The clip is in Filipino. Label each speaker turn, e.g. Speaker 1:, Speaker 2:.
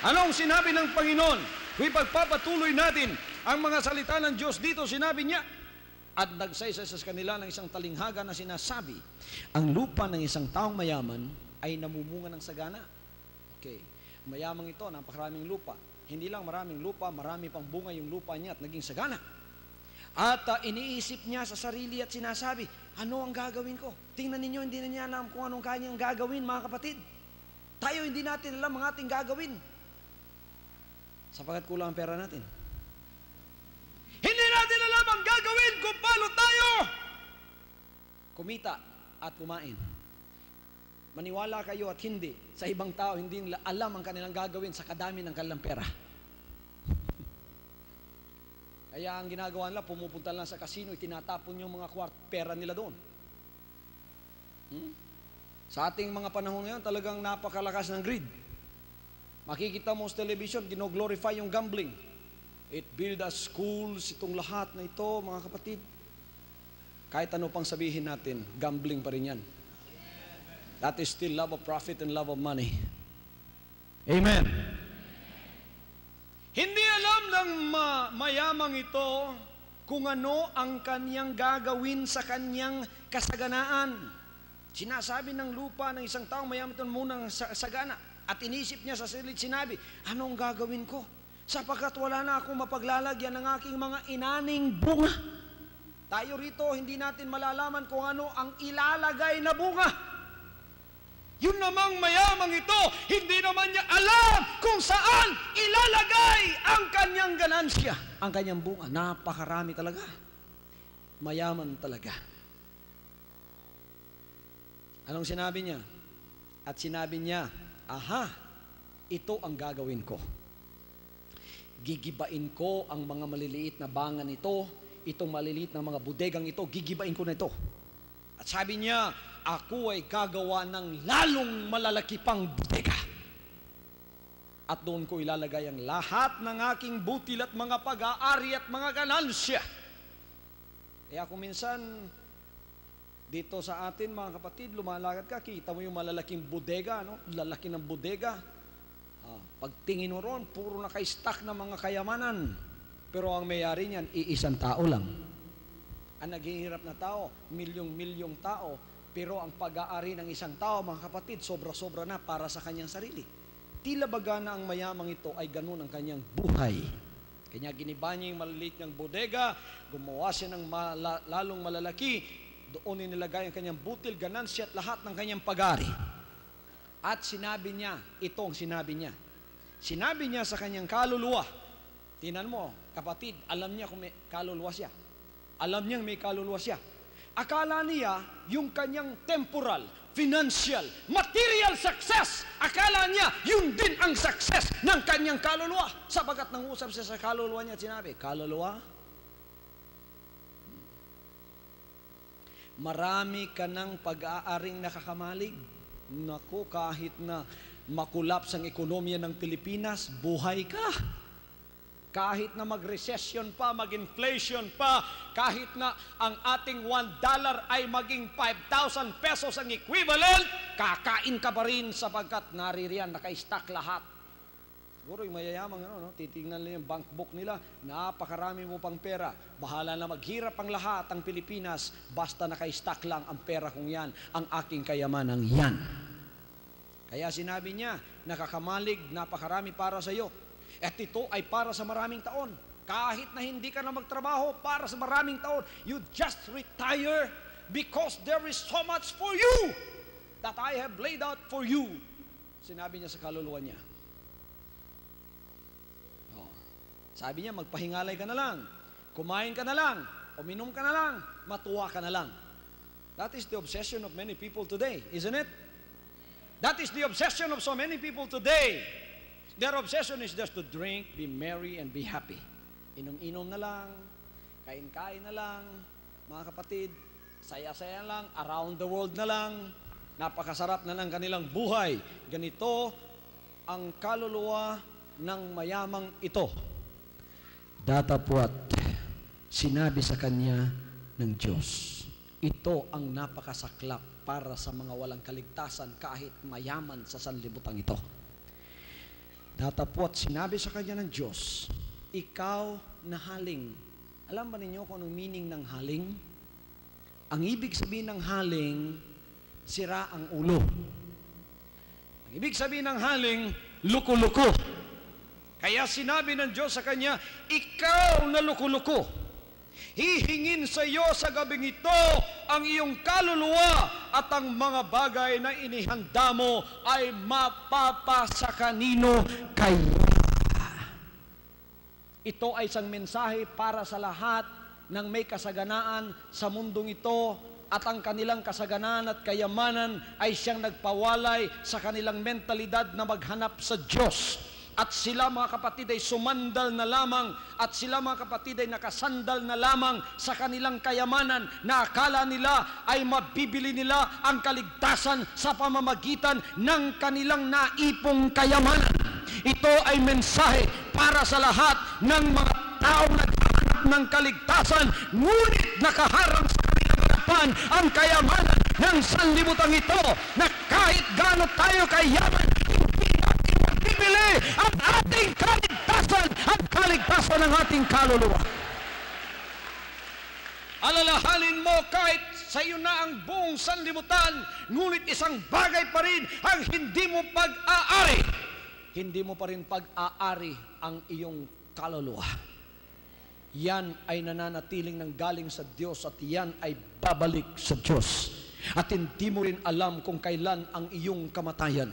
Speaker 1: Anong sinabi ng Panginoon? Kung ipagpapatuloy natin ang mga salita ng Diyos dito, sinabi niya, at nagsaysa sa kanila ng isang talinghaga na sinasabi, ang lupa ng isang taong mayaman ay namumunga ng sagana. Okay. Mayamang ito, napakaraming lupa. Hindi lang maraming lupa, marami pang bunga yung lupa niya at naging sagana. At iniisip niya sa sarili at sinasabi, ano ang gagawin ko? Tingnan ninyo, hindi na niya alam kung anong kanyang gagawin, mga kapatid. Tayo hindi natin alam ang ating gagawin. Sapagkat kulang ang pera natin. Hindi natin alam ang gagawin kung paano tayo kumita at kumain. Maniwala kayo at hindi, sa ibang tao hindi nila alam ang kanilang gagawin sa kadami ng kanilang pera. Kaya ang ginagawa nila, pumupunta lang sa casino, itinatapon yung mga pera nila doon. Sa ating mga panahon ngayon, talagang napakalakas ng greed. Makikita mo sa television, gino-glorify yung gambling. It build us schools, itong lahat na ito, mga kapatid. Kahit ano pang sabihin natin, gambling pa rin yan. That is still love of profit and love of money. Amen. Hindi alam ng mayamang ito kung ano ang kanyang gagawin sa kanyang kasaganaan. Sinasabi ng lupa ng isang taong mayaman ito munang sagana. At inisip niya sa sarili, sinabi, anong gagawin ko? Sapagkat wala na akong mapaglalagyan ng aking mga inaning bunga. Tayo rito, hindi natin malalaman kung ano ang ilalagay na bunga. Yun namang mayamang ito, hindi naman niya alam kung saan ilalagay ang kanyang ganansya. Ang kanyang bunga, napakarami talaga. Mayaman talaga. Anong sinabi niya? At sinabi niya, aha, ito ang gagawin ko. Gigibain ko ang mga maliliit na bangan ito, itong maliliit na mga bodegang ito, gigibain ko na ito. At sabi niya, ako ay gagawa ng lalong malalaki pang bodega. At doon ko ilalagay ang lahat ng aking butil at mga pag-aari at mga ganansya. Kaya kung minsan, dito sa atin, mga kapatid, lumalakad ka, kita mo yung malalaking bodega, no? Lalaki ng bodega. Pagtingin mo ron, puro naka-stack na mga kayamanan. Pero ang mayari niyan, iisang tao lang. Ang naghihirap na tao, milyong-milyong tao, pero ang pag-aari ng isang tao, mga kapatid, sobra-sobra na para sa kanyang sarili. Tila baga na ang mayamang ito ay ganun ang kanyang buhay. Kanya giniba niya yung maliliit niyang bodega, gumawa siya ng lalong malalaki, doon inilagay ang kanyang butil, ganansya at lahat ng kanyang pag-aari. At sinabi niya, ito ang sinabi niya. Sinabi niya sa kanyang kaluluwa, tinan mo, kapatid, alam niya kung may kaluluwa siya. Alam niyang may kaluluwa siya. Akala niya, yung kanyang temporal, financial, material success, akala niya, yun din ang success ng kanyang kaluluwa. Sabagat nang usap siya sa kaluluwa niya, sinabi, kaluluwa, marami ka ng pag-aaring nakakamalig. Naku, kahit na makulaps ang ekonomiya ng Pilipinas, buhay ka. Kahit na mag-recession pa, mag-inflation pa, kahit na ang ating $1 ay maging 5,000 pesos ang equivalent, kakain ka pa rin sapagkat naririyan, naka-stack lahat. Siguro yung mayayamang, titingnan nila yung bank book nila, napakarami mo pang pera. Bahala na maghirap ang lahat ang Pilipinas, basta naka-stack lang ang pera kong yan, ang aking kayamanang yan. Kaya sinabi niya, nakakamalig, napakarami para sa iyo. At ito ay para sa maraming taon. Kahit na hindi ka na magtrabaho, para sa maraming taon. You just retire because there is so much for you that I have laid out for you. Sinabi niya sa kaluluwa niya. Sabi niya, magpahingalay ka na lang, kumain ka na lang, uminom ka na lang, matuwa ka na lang. That is the obsession of many people today, isn't it? That is the obsession of so many people today. Their obsession is just to drink, be merry, and be happy. Inom-inom na lang, kain-kain na lang, mga kapatid, saya-saya lang, around the world na lang, napakasarap na ng kanilang buhay. Ganito ang kaluluwa ng mayamang ito. Datapwat, sinabi sa kanya ng Diyos, ito ang napakasaklap para sa mga walang kaligtasan kahit mayaman sa sanlibutan ito. Datapwat sinabi sa kanya ng Diyos, ikaw na haling. Alam ba ninyo kung anong meaning ng haling? Ang ibig sabihin ng haling, sira ang ulo. Ang ibig sabihin ng haling, luko-luko. Kaya sinabi ng Diyos sa kanya, ikaw na luko-luko. Hihingin sa iyo sa gabing ito ang iyong kaluluwa at ang mga bagay na inihanda mo ay mapapasa kanino kaya. Ito ay isang mensahe para sa lahat ng may kasaganaan sa mundong ito at ang kanilang kasaganaan at kayamanan ay siyang nagpawalay sa kanilang mentalidad na maghanap sa Diyos. At sila mga kapatid ay sumandal na lamang at sila mga kapatid ay nakasandal na lamang sa kanilang kayamanan na akala nila ay mabibili nila ang kaligtasan sa pamamagitan ng kanilang naipong kayamanan. Ito ay mensahe para sa lahat ng mga taong naghahanap ng kaligtasan ngunit nakaharang sa kanilang harapan ang kayamanan ng sanlibutan ito na kahit gaano tayo kayaman, bibili ang ating kaligtasan at kaligtasan ng ating kaluluwa. Alalahanin mo kahit sa iyo na ang buong sanlibutan, ngunit isang bagay pa rin ang hindi mo pag-aari. Hindi mo pa rin pag-aari ang iyong kaluluwa. Yan ay nananatiling ng galing sa Diyos at yan ay babalik sa Diyos. At hindi mo rin alam kung kailan ang iyong kamatayan.